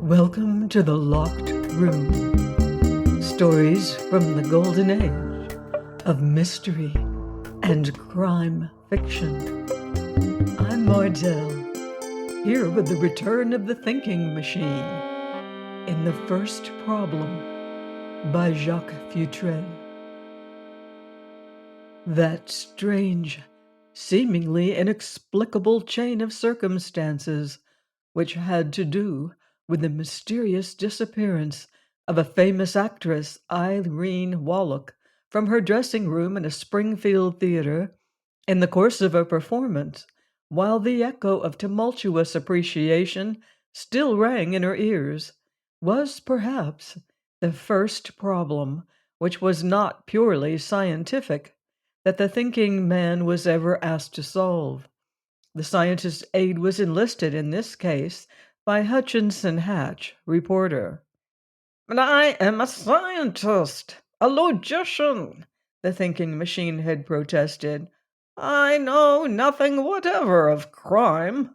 Welcome to the Locked Room. Stories from the golden age of mystery and crime fiction. I'm Mardell, here with the return of the thinking machine in The First Problem by Jacques Futrelle. That strange, seemingly inexplicable chain of circumstances which had to do with the mysterious disappearance of a famous actress, Irene Wallach, from her dressing room in a Springfield theater in the course of a performance, while the echo of tumultuous appreciation still rang in her ears, was perhaps the first problem, which was not purely scientific, that the thinking man was ever asked to solve. The scientist's aid was enlisted in this case by Hutchinson Hatch, reporter. "But I am a scientist, a logician," the thinking machine had protested. "I know nothing whatever of crime."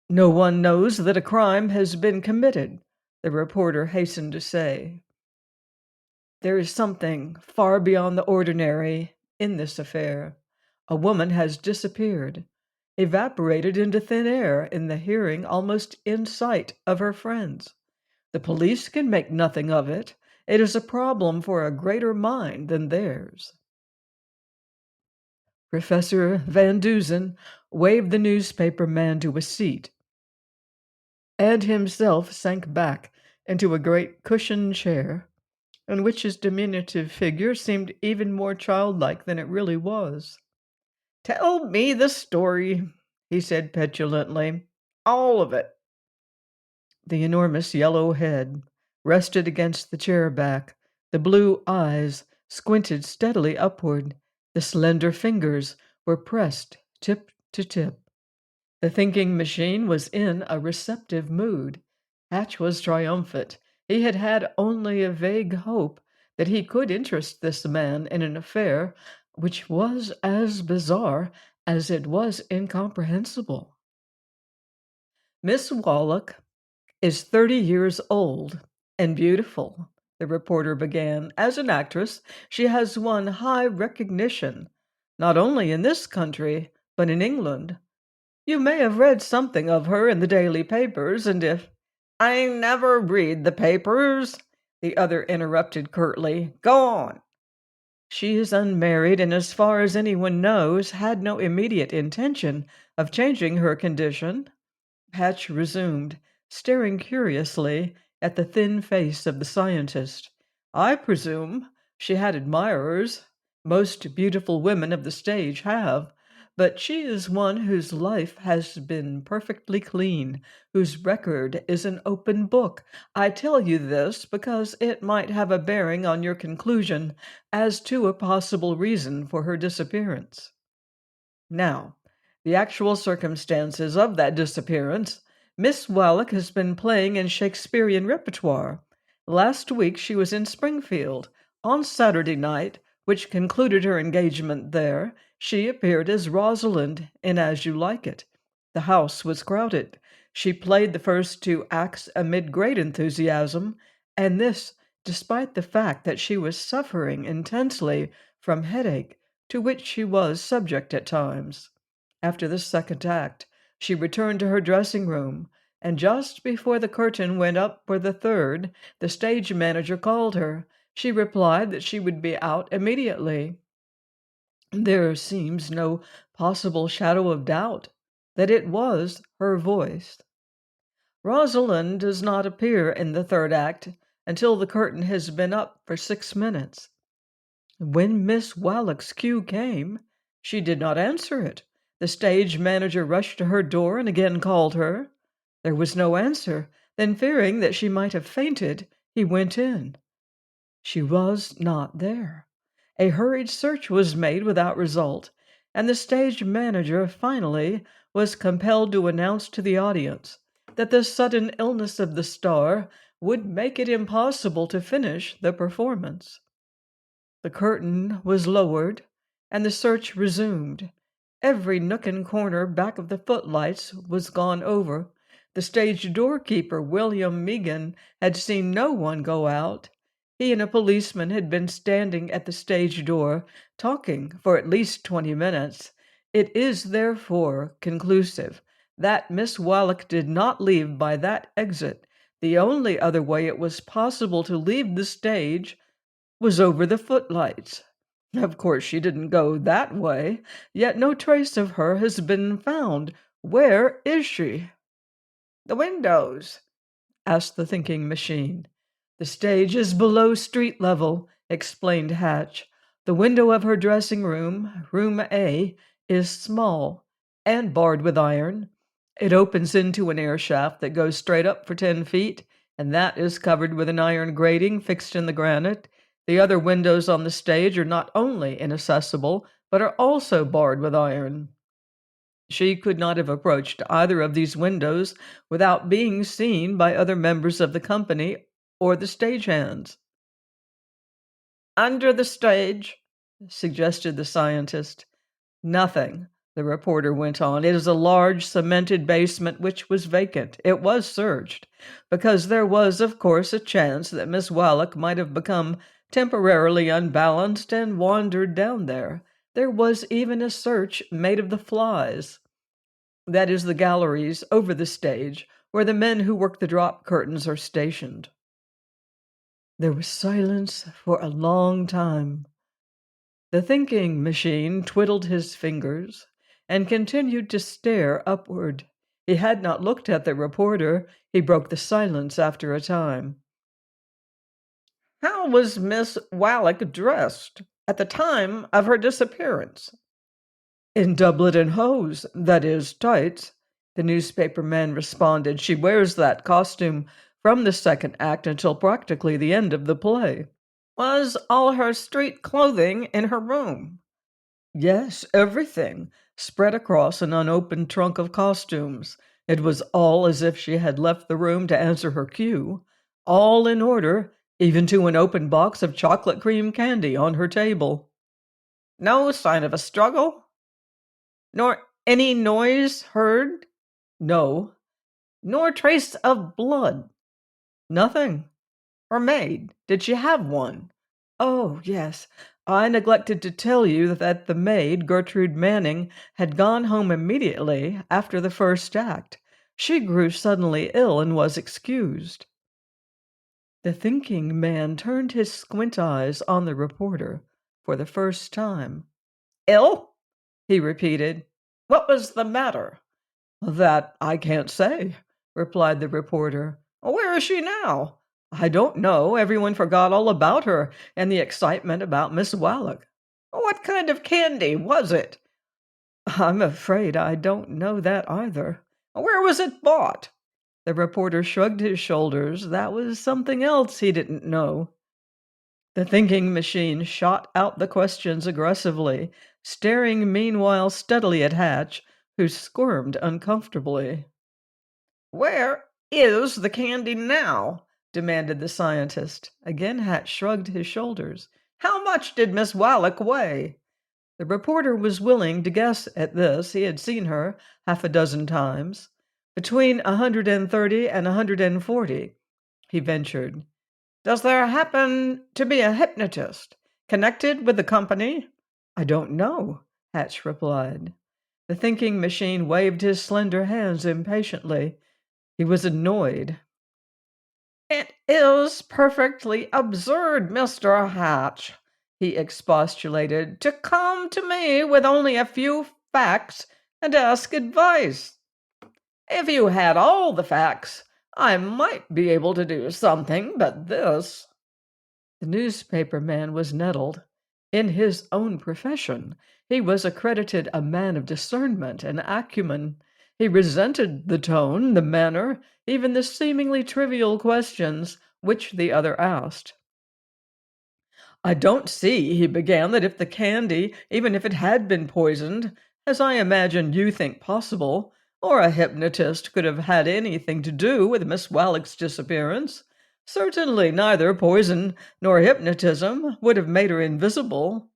"No one knows that a crime has been committed," the reporter hastened to say. "There is something far beyond the ordinary in this affair. A woman has disappeared, evaporated into thin air in the hearing, almost in sight of her friends. The police can make nothing of it. It is a problem for a greater mind than theirs." Professor Van Duzen waved the newspaper man to a seat and himself sank back into a great cushioned chair, in which his diminutive figure seemed even more childlike than it really was. "Tell me the story," he said petulantly. "All of it." The enormous yellow head rested against the chair back. The blue eyes squinted steadily upward. The slender fingers were pressed tip to tip. The thinking machine was in a receptive mood. Hatch was triumphant. He had had only a vague hope that he could interest this man in an affair which was as bizarre as it was incomprehensible. "Miss Wallach is 30 years old and beautiful," the reporter began. "As an actress, she has won high recognition, not only in this country, but in England. You may have read something of her in the daily papers, and if—" "I never read the papers," the other interrupted curtly. "Go on." "She is unmarried, and as far as anyone knows, had no immediate intention of changing her condition," Hatch resumed, staring curiously at the thin face of the scientist. "I presume she had admirers. Most beautiful women of the stage have. But she is one whose life has been perfectly clean, whose record is an open book. I tell you this because it might have a bearing on your conclusion as to a possible reason for her disappearance. Now, the actual circumstances of that disappearance. Miss Wallach has been playing in Shakespearean repertoire. Last week she was in Springfield. On Saturday night, which concluded her engagement there, she appeared as Rosalind in As You Like It. The house was crowded. She played the first 2 acts amid great enthusiasm, and this despite the fact that she was suffering intensely from headache, to which she was subject at times. After the second act, she returned to her dressing room, and just before the curtain went up for the third, the stage manager called her. She replied that she would be out immediately. There seems no possible shadow of doubt that it was her voice. Rosalind does not appear in the third act until the curtain has been up for 6 minutes. When Miss Wallach's cue came, she did not answer it. The stage manager rushed to her door and again called her. There was no answer. Then, fearing that she might have fainted, he went in. She was not there. A hurried search was made without result, and the stage manager finally was compelled to announce to the audience that the sudden illness of the star would make it impossible to finish the performance. The curtain was lowered, and the search resumed. Every nook and corner back of the footlights was gone over. The stage doorkeeper, William Megan, had seen no one go out. He and a policeman had been standing at the stage door, talking for at least 20 minutes. It is therefore conclusive that Miss Wallach did not leave by that exit. The only other way it was possible to leave the stage was over the footlights. Of course, she didn't go that way, yet no trace of her has been found. Where is she? The windows, asked the thinking machine. The stage is below street level, explained Hatch. The window of her dressing room, room A, is small and barred with iron. It opens into an air shaft that goes straight up for 10 feet, and that is covered with an iron grating fixed in the granite. The other windows on the stage are not only inaccessible, but are also barred with iron. She could not have approached either of these windows without being seen by other members of the company or the stagehands. Under the stage, suggested the scientist. Nothing, the reporter went on. It is a large cemented basement which was vacant. It was searched, because there was, of course, a chance that Miss Wallach might have become temporarily unbalanced and wandered down there. There was even a search made of the flies. That is, the galleries over the stage, where the men who work the drop curtains are stationed. There was silence for a long time. The thinking machine twiddled his fingers and continued to stare upward. He had not looked at the reporter. He broke the silence after a time. How was Miss Wallach dressed at the time of her disappearance? In doublet and hose, that is, tights, the newspaper man responded. She wears that costume from the second act until practically the end of the play. Was all her street clothing in her room? Yes, everything, spread across an unopened trunk of costumes. It was all as if she had left the room to answer her cue. All in order, even to an open box of chocolate cream candy on her table. No sign of a struggle? Nor any noise heard? No. Nor trace of blood? Nothing. Her maid, did she have one? Oh, yes. I neglected to tell you that the maid, Gertrude Manning, had gone home immediately after the first act. She grew suddenly ill and was excused. The thinking man turned his squint eyes on the reporter for the first time. Ill? He repeated. What was the matter? That I can't say, replied the reporter. Where is she now? I don't know. Everyone forgot all about her and the excitement about Miss Wallach. What kind of candy was it? I'm afraid I don't know that either. Where was it bought? The reporter shrugged his shoulders. That was something else he didn't know. The thinking machine shot out the questions aggressively, staring meanwhile steadily at Hatch, who squirmed uncomfortably. Where is the candy now? Demanded the scientist. Again Hatch shrugged his shoulders. How much did Miss Wallach weigh? The reporter was willing to guess at this. He had seen her half a dozen times. Between 130 and 140, he ventured. Does there happen to be a hypnotist connected with the company? I don't know, Hatch replied. The thinking machine waved his slender hands impatiently. He was annoyed. It is perfectly absurd, Mr. Hatch, he expostulated, to come to me with only a few facts and ask advice. If you had all the facts, I might be able to do something, but this... The newspaper man was nettled. In his own profession, he was accredited a man of discernment and acumen. He resented the tone, the manner, even the seemingly trivial questions which the other asked. I don't see, he began, that if the candy, even if it had been poisoned, as I imagine you think possible, or a hypnotist could have had anything to do with Miss Wallach's disappearance. Certainly neither poison nor hypnotism would have made her invisible.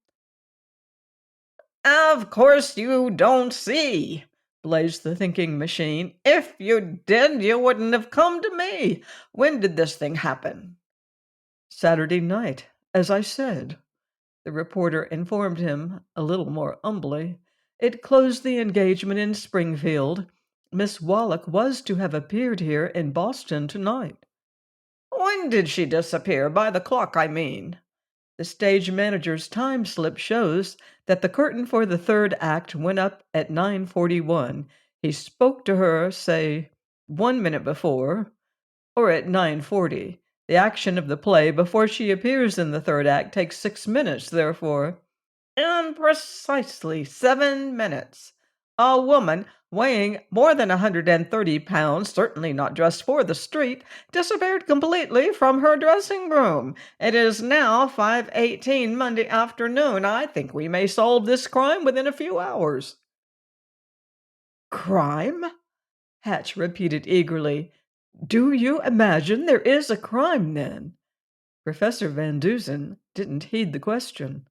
Of course you don't see, blazed the thinking machine. "If you did, you wouldn't have come to me. When did this thing happen?" "Saturday night, as I said," the reporter informed him a little more humbly. "It closed the engagement in Springfield. Miss Wallach was to have appeared here in Boston tonight." "When did she disappear? By the clock, I mean." "The stage manager's time slip shows that the curtain for the third act went up at 9:41. He spoke to her, say, 1 minute before, or at 9:40. The action of the play before she appears in the third act takes 6 minutes, therefore." "In precisely 7 minutes. A woman weighing more than 130 pounds, certainly not dressed for the street, disappeared completely from her dressing room. It is now 5:18 Monday afternoon. I think we may solve this crime within a few hours." "Crime?" Hatch repeated eagerly. "Do you imagine there is a crime, then?" Professor Van Dusen didn't heed the question.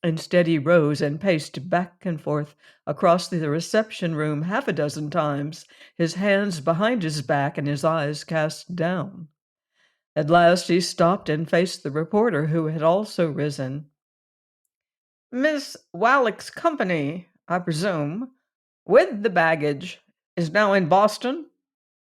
Instead, he rose and paced back and forth across the reception room half a dozen times, his hands behind his back and his eyes cast down. At last he stopped and faced the reporter, who had also risen. "Miss Wallach's company, I presume, with the baggage, is now in Boston?"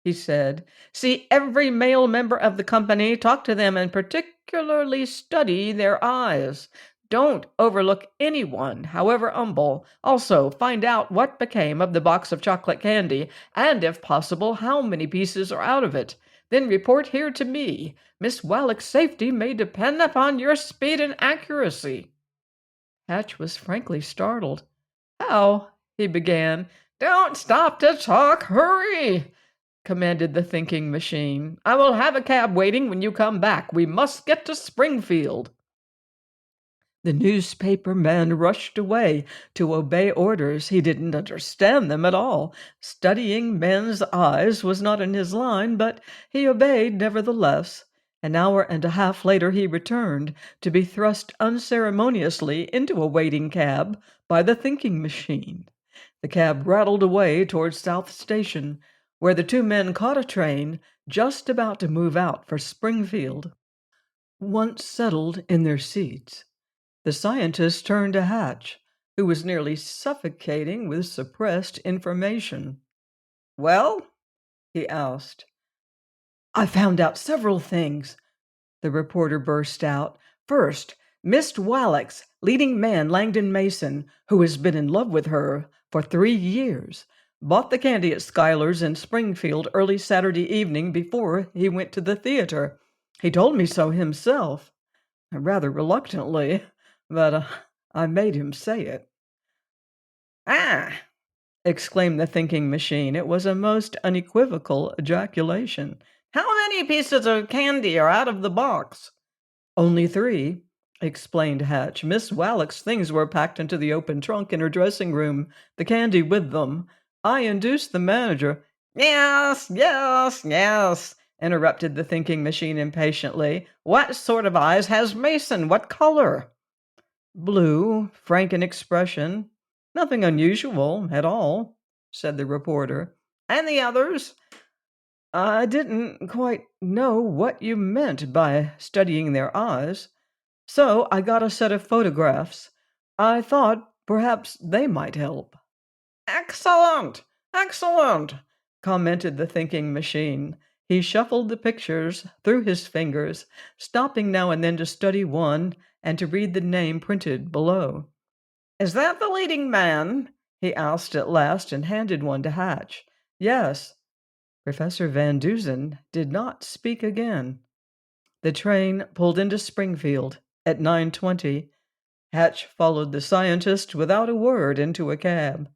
he said. "See every male member of the company, talk to them, and particularly study their eyes. Don't overlook anyone, however humble. Also, find out what became of the box of chocolate candy, and, if possible, how many pieces are out of it. Then report here to me. Miss Wallach's safety may depend upon your speed and accuracy." Hatch was frankly startled. "How?" he began. "Don't stop to talk. Hurry!" commanded the thinking machine. "I will have a cab waiting when you come back. We must get to Springfield." The newspaper man rushed away to obey orders. He didn't understand them at all. Studying men's eyes was not in his line, but he obeyed nevertheless. An hour and a half later he returned, to be thrust unceremoniously into a waiting cab by the thinking machine. The cab rattled away towards South Station, where the two men caught a train just about to move out for Springfield. Once settled in their seats, the scientist turned to Hatch, who was nearly suffocating with suppressed information. "Well?" he asked. "I found out several things," the reporter burst out. "First, Miss Wallach's leading man, Langdon Mason, who has been in love with her for 3 years, bought the candy at Schuyler's in Springfield early Saturday evening before he went to the theater. He told me so himself, rather reluctantly, but I made him say it." "Ah!" exclaimed the thinking machine. It was a most unequivocal ejaculation. "How many pieces of candy are out of the box?" "Only 3," explained Hatch. "Miss Wallach's things were packed into the open trunk in her dressing room, the candy with them. I induced the manager—" "Yes, yes, yes," interrupted the thinking machine impatiently. "What sort of eyes has Mason? What color?" "Blue, frank in expression. Nothing unusual at all," said the reporter. "And the others?" "I didn't quite know what you meant by studying their eyes, so I got a set of photographs. I thought perhaps they might help." "Excellent! Excellent!" commented the thinking machine. He shuffled the pictures through his fingers, stopping now and then to study one and to read the name printed below. "Is that the leading man?" he asked at last, and handed one to Hatch. "Yes." Professor Van Dusen did not speak again. The train pulled into Springfield at 9:20. Hatch followed the scientist without a word into a cab.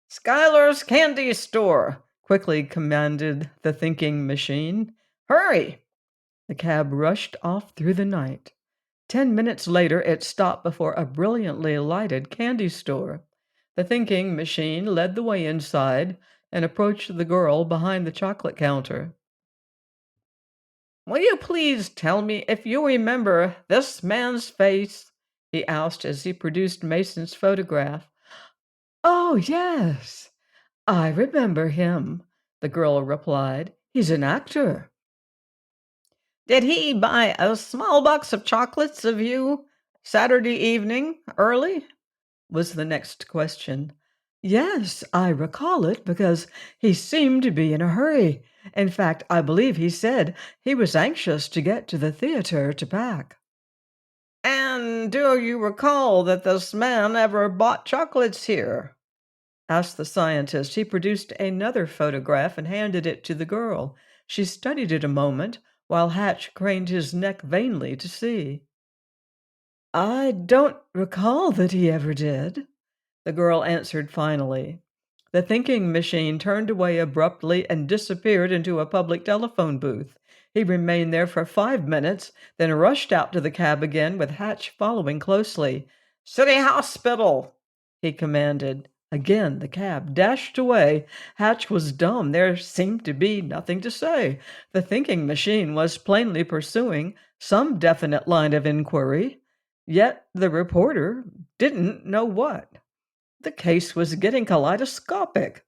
"Schuyler's Candy Store," quickly commanded the thinking machine. "Hurry!" The cab rushed off through the night. 10 minutes later, it stopped before a brilliantly lighted candy store. The thinking machine led the way inside and approached the girl behind the chocolate counter. "Will you please tell me if you remember this man's face?" he asked as he produced Mason's photograph. "Oh, yes," I remember him, the girl replied. He's an actor. Did he buy a small box of chocolates of you Saturday evening, early? Was the next question. Yes, I recall it because he seemed to be in a hurry. In fact, I believe he said he was anxious to get to the theater to pack. And do you recall that this man ever bought chocolates here? Asked the scientist. He produced another photograph and handed it to the girl. She studied it a moment while Hatch craned his neck vainly to see. I don't recall that he ever did, the girl answered finally. The thinking machine turned away abruptly and disappeared into a public telephone booth. He remained there for 5 minutes, then rushed out to the cab again with Hatch following closely. City Hospital, he commanded. Again the cab dashed away. Hatch was dumb. There seemed to be nothing to say. The thinking machine was plainly pursuing some definite line of inquiry, yet the reporter didn't know what. The case was getting kaleidoscopic.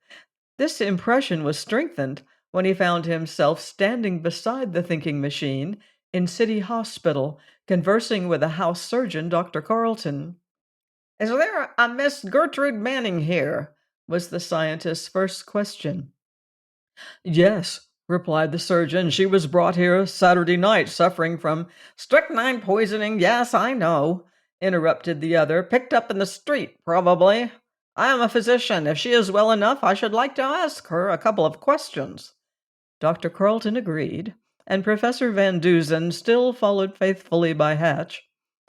This impression was strengthened when he found himself standing beside the thinking machine in City Hospital, conversing with a house surgeon, Dr. Carlton. Is there a Miss Gertrude Manning here? Was the scientist's first question. Yes, replied the surgeon. She was brought here Saturday night suffering from strychnine poisoning. Yes, I know, interrupted the other. Picked up in the street, probably. I am a physician. If she is well enough, I should like to ask her a couple of questions. Dr. Carlton agreed, and Professor Van Dusen, still followed faithfully by Hatch,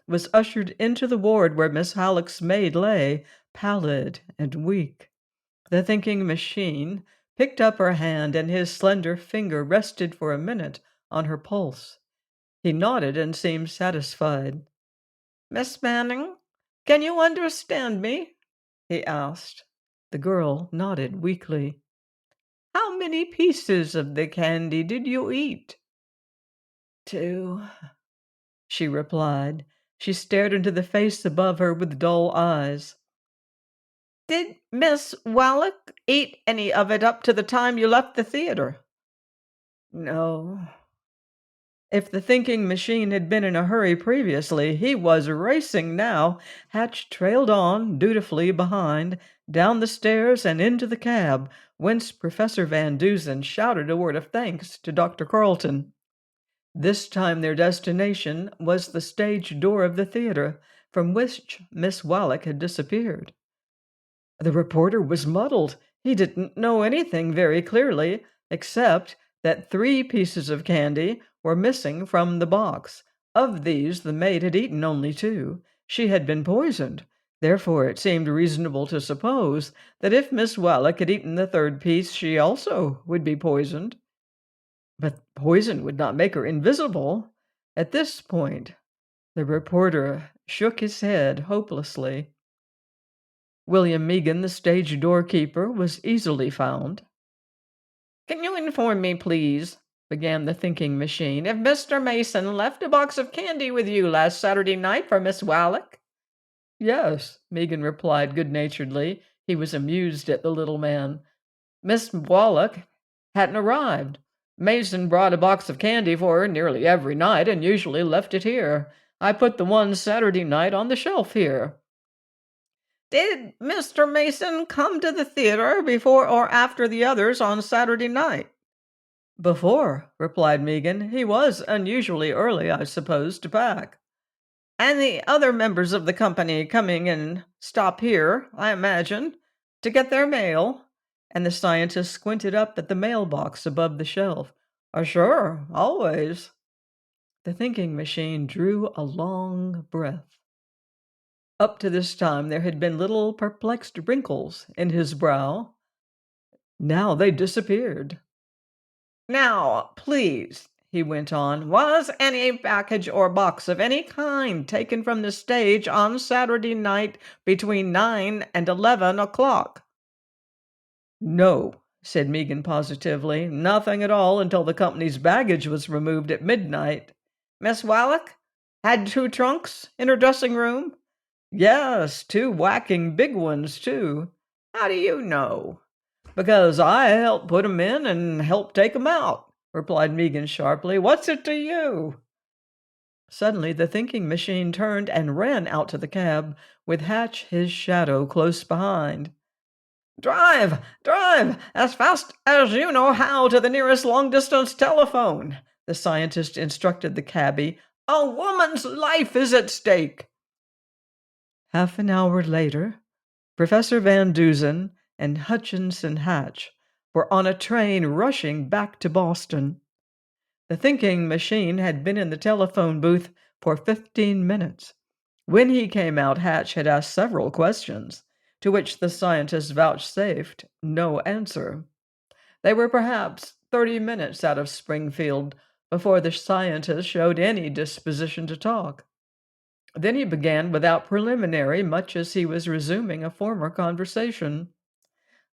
was ushered into the ward where Miss Halleck's maid lay, pallid and weak. The thinking machine picked up her hand, and his slender finger rested for a minute on her pulse. He nodded and seemed satisfied. Miss Manning, can you understand me? He asked. The girl nodded weakly. How many pieces of the candy did you eat? 2, she replied. She stared into the face above her with dull eyes. Did Miss Wallach eat any of it up to the time you left the theater? No. If the thinking machine had been in a hurry previously, he was racing now. Hatch trailed on, dutifully behind, down the stairs and into the cab, whence Professor Van Dusen shouted a word of thanks to Dr. Carlton. This time their destination was the stage door of the theater, from which Miss Wallach had disappeared. The reporter was muddled. He didn't know anything very clearly, except that 3 pieces of candy were missing from the box. Of these, the maid had eaten only 2. She had been poisoned. Therefore, it seemed reasonable to suppose that if Miss Wallach had eaten the 3rd piece, she also would be poisoned. But poison would not make her invisible. At this point, the reporter shook his head hopelessly. William Meagan, the stage doorkeeper, was easily found. Can you inform me, please, began the thinking machine, if Mr. Mason left a box of candy with you last Saturday night for Miss Wallach? Yes, Meagan replied good-naturedly. He was amused at the little man. Miss Wallach hadn't arrived. Mason brought a box of candy for her nearly every night and usually left it here. I put the one Saturday night on the shelf here. Did Mr. Mason come to the theater before or after the others on Saturday night? Before, replied Meagan. He was unusually early, I suppose, to pack. And the other members of the company coming and stop here, I imagine, to get their mail? And the scientist squinted up at the mailbox above the shelf. Sure, always. The thinking machine drew a long breath. Up to this time there had been little perplexed wrinkles in his brow. Now they disappeared. Now, please, he went on, was any package or box of any kind taken from the stage on Saturday night between 9 and 11 o'clock? No, said Meagan positively. Nothing at all until the company's baggage was removed at midnight. Miss Wallach had 2 trunks in her dressing room? Yes, 2 whacking big ones, too. How do you know? "Because I helped put 'em in and helped take 'em out," replied Megan sharply. "What's it to you?" Suddenly the thinking machine turned and ran out to the cab, with Hatch, his shadow, close behind. "Drive! Drive! As fast as you know how to the nearest long-distance telephone," the scientist instructed the cabbie. "A woman's life is at stake." Half an hour later, Professor Van Duzen and Hutchinson Hatch were on a train rushing back to Boston. The thinking machine had been in the telephone booth for 15 minutes. When he came out, Hatch had asked several questions, to which the scientist vouchsafed no answer. They were perhaps 30 minutes out of Springfield before the scientist showed any disposition to talk. Then he began without preliminary, much as he was resuming a former conversation.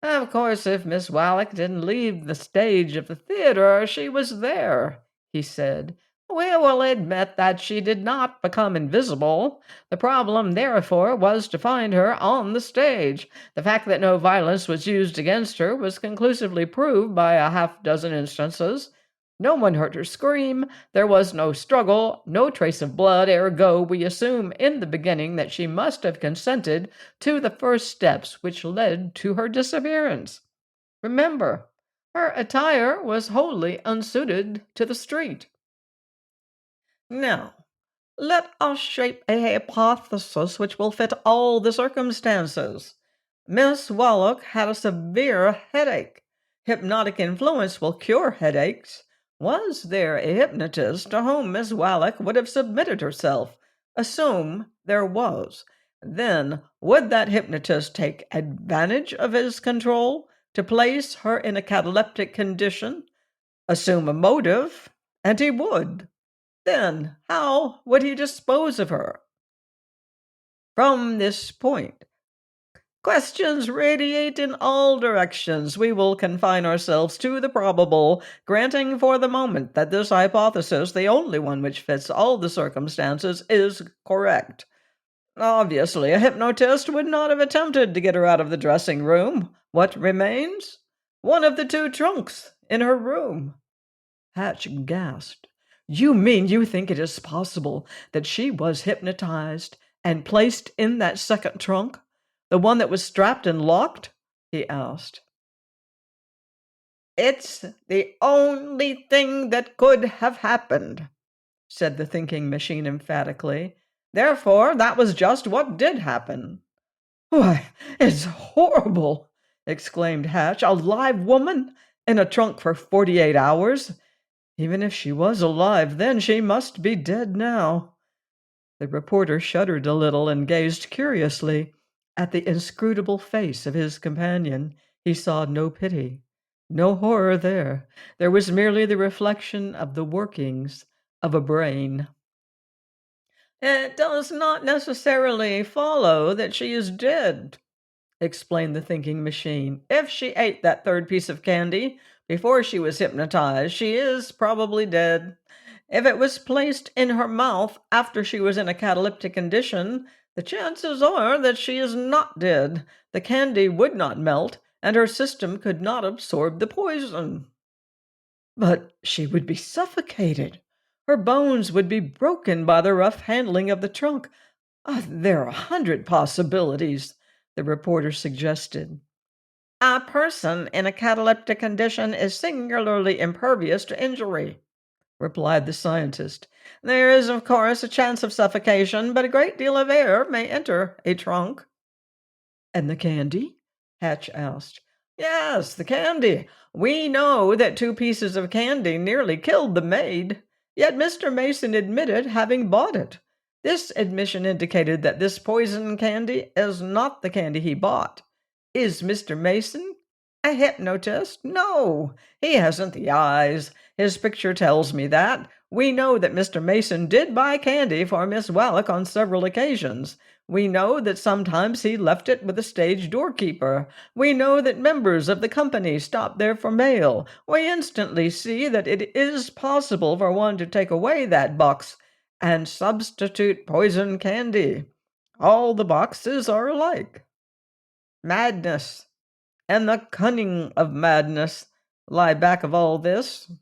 "Of course, if Miss Wallach didn't leave the stage of the theater, she was there," he said. "We will admit that she did not become invisible. The problem, therefore, was to find her on the stage. The fact that no violence was used against her was conclusively proved by a half-dozen instances. No one heard her scream, there was no struggle, no trace of blood, ergo we assume in the beginning that she must have consented to the first steps which led to her disappearance. Remember, her attire was wholly unsuited to the street. Now, let us shape a hypothesis which will fit all the circumstances. Miss Wallach had a severe headache. Hypnotic influence will cure headaches. Was there a hypnotist to whom Miss Wallach would have submitted herself? Assume there was. Then, would that hypnotist take advantage of his control to place her in a cataleptic condition? Assume a motive, and he would. Then, how would he dispose of her? From this point, questions radiate in all directions. We will confine ourselves to the probable, granting for the moment that this hypothesis, the only one which fits all the circumstances, is correct. Obviously, a hypnotist would not have attempted to get her out of the dressing room. What remains? One of the two trunks in her room. Hatch gasped. You mean you think it is possible that she was hypnotized and placed in that second trunk? The one that was strapped and locked? He asked. It's the only thing that could have happened, said the thinking machine emphatically. Therefore, that was just what did happen. Why, it's horrible, exclaimed Hatch. A live woman in a trunk for 48 hours? Even if she was alive then, she must be dead now. The reporter shuddered a little and gazed curiously at the inscrutable face of his companion. He saw no pity, no horror there. There was merely the reflection of the workings of a brain. It does not necessarily follow that she is dead, explained the thinking machine. If she ate that third piece of candy before she was hypnotized, she is probably dead. If it was placed in her mouth after she was in a cataleptic condition, the chances are that she is not dead. The candy would not melt, and her system could not absorb the poison. But she would be suffocated. Her bones would be broken by the rough handling of the trunk. There are 100 possibilities, the reporter suggested. A person in a cataleptic condition is singularly impervious to injury, replied the scientist. There is, of course, a chance of suffocation, but a great deal of air may enter a trunk. And the candy? Hatch asked. Yes, the candy. We know that 2 pieces of candy nearly killed the maid, yet Mr. Mason admitted having bought it. This admission indicated that this poison candy is not the candy he bought. Is Mr. Mason a hypnotist? No, he hasn't the eyes. His picture tells me that. We know that Mr. Mason did buy candy for Miss Wallach on several occasions. We know that sometimes he left it with the stage doorkeeper. We know that members of the company stopped there for mail. We instantly see that it is possible for one to take away that box and substitute poison candy. All the boxes are alike. Madness. and the cunning of madness lie back of all this.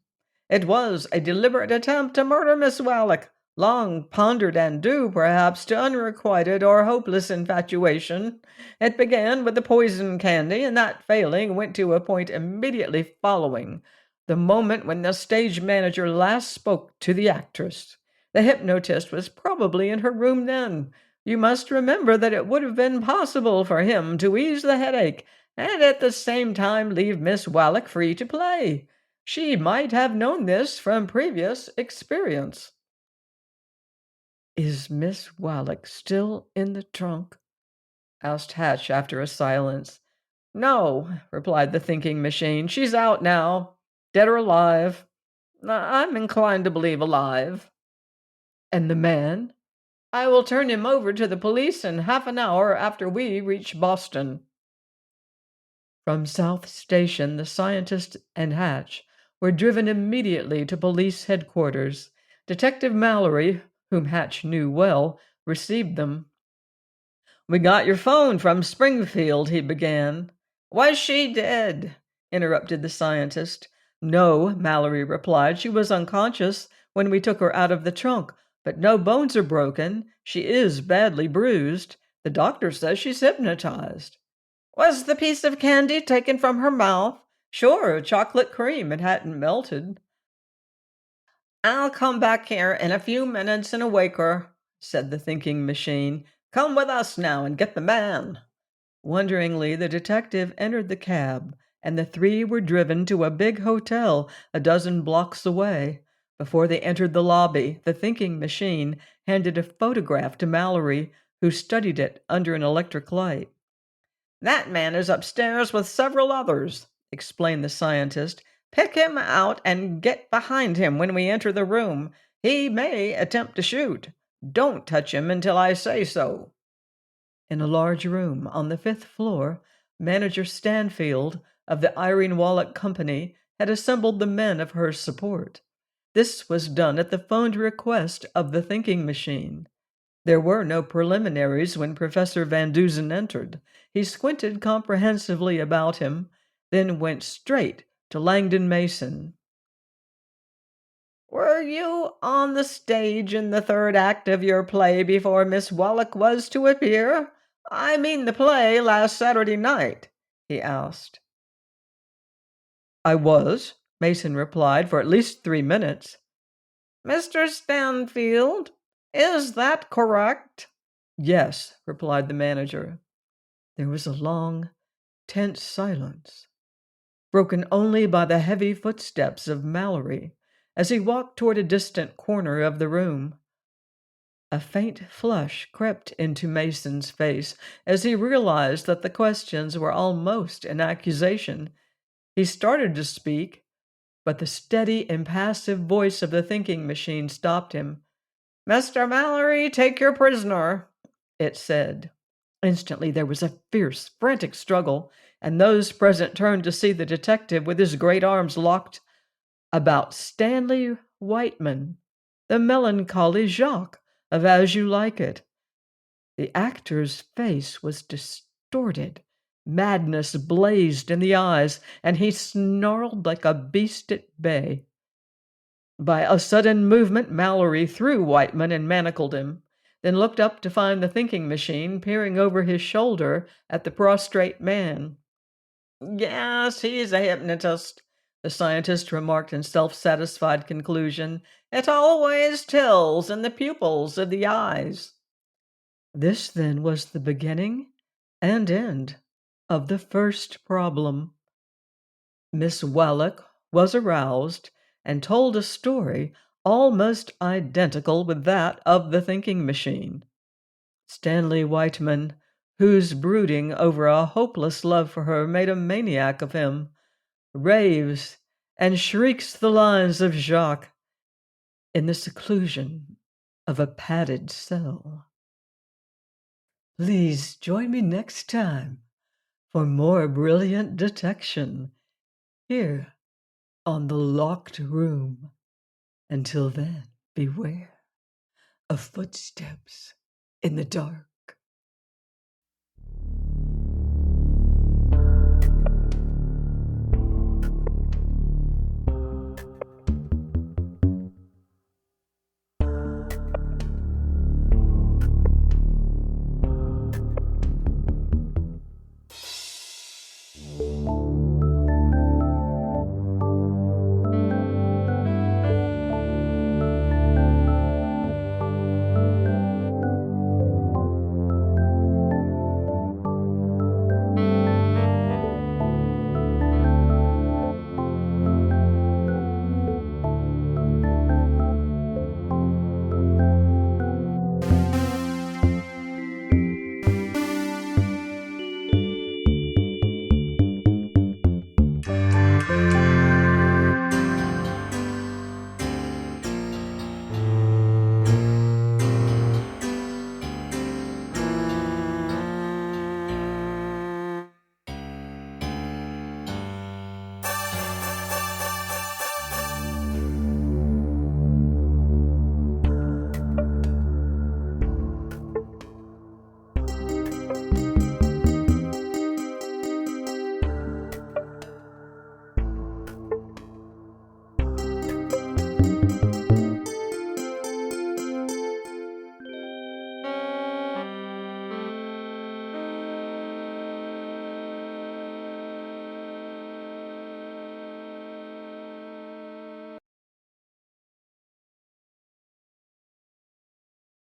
It was a deliberate attempt to murder Miss Wallach, long pondered and due, perhaps, to unrequited or hopeless infatuation. It began with the poison candy, and that failing, went to a point immediately following, the moment when the stage manager last spoke to the actress. The hypnotist was probably in her room then. You must remember that it would have been possible for him to ease the headache and at the same time leave Miss Wallach free to play. She might have known this from previous experience. "Is Miss Wallach still in the trunk?" asked Hatch after a silence. No, replied the thinking machine. She's out now. Dead or alive? I'm inclined to believe alive. "And the man?" I will turn him over to the police in half an hour after we reach Boston. From South Station, the scientist and Hatch were driven immediately to police headquarters. Detective Mallory, whom Hatch knew well, received them. We got your phone from Springfield, he began. Was she dead? Interrupted the scientist. No, Mallory replied. She was unconscious when we took her out of the trunk, but no bones are broken. She is badly bruised. The doctor says she's hypnotized. Was the piece of candy taken from her mouth? Sure, chocolate cream. It hadn't melted. I'll come back here in a few minutes and awake her, said the thinking machine. Come with us now and get the man. Wonderingly, the detective entered the cab, and the three were driven to a big hotel a dozen blocks away. Before they entered the lobby, the thinking machine handed a photograph to Mallory, who studied it under an electric light. That man is upstairs with several others, explained the scientist. Pick him out and get behind him when we enter the room. He may attempt to shoot. Don't touch him until I say so. In a large room on the 5th floor, Manager Stanfield of the Irene Wallach Company had assembled the men of her support. This was done at the phoned request of the thinking machine. There were no preliminaries when Professor Van Dusen entered. He squinted comprehensively about him, then went straight to Langdon Mason. Were you on the stage in the third act of your play before Miss Wallach was to appear? I mean the play last Saturday night, he asked. I was, Mason replied, for at least 3 minutes. Mr. Stanfield, is that correct? Yes, replied the manager. There was a long, tense silence, broken only by the heavy footsteps of Mallory as he walked toward a distant corner of the room. A faint flush crept into Mason's face as he realized that the questions were almost an accusation. He started to speak, but the steady, impassive voice of the thinking machine stopped him. Mr. Mallory, take your prisoner, it said. Instantly there was a fierce, frantic struggle, and those present turned to see the detective with his great arms locked about Stanley Whiteman, the melancholy Jacques of As You Like It. The actor's face was distorted. Madness blazed in the eyes, and he snarled like a beast at bay. By a sudden movement, Mallory threw Whiteman and manacled him, then looked up to find the thinking machine peering over his shoulder at the prostrate man. Yes, he's a hypnotist, the scientist remarked in self-satisfied conclusion. It always tells in the pupils of the eyes. This, then, was the beginning and end of the first problem. Miss Wallach was aroused and told a story almost identical with that of the thinking machine. Stanley Whiteman, whose brooding over a hopeless love for her made a maniac of him, raves and shrieks the lines of Jacques in the seclusion of a padded cell. Please join me next time for more brilliant detection here on The Locked Room. Until then, beware of footsteps in the dark.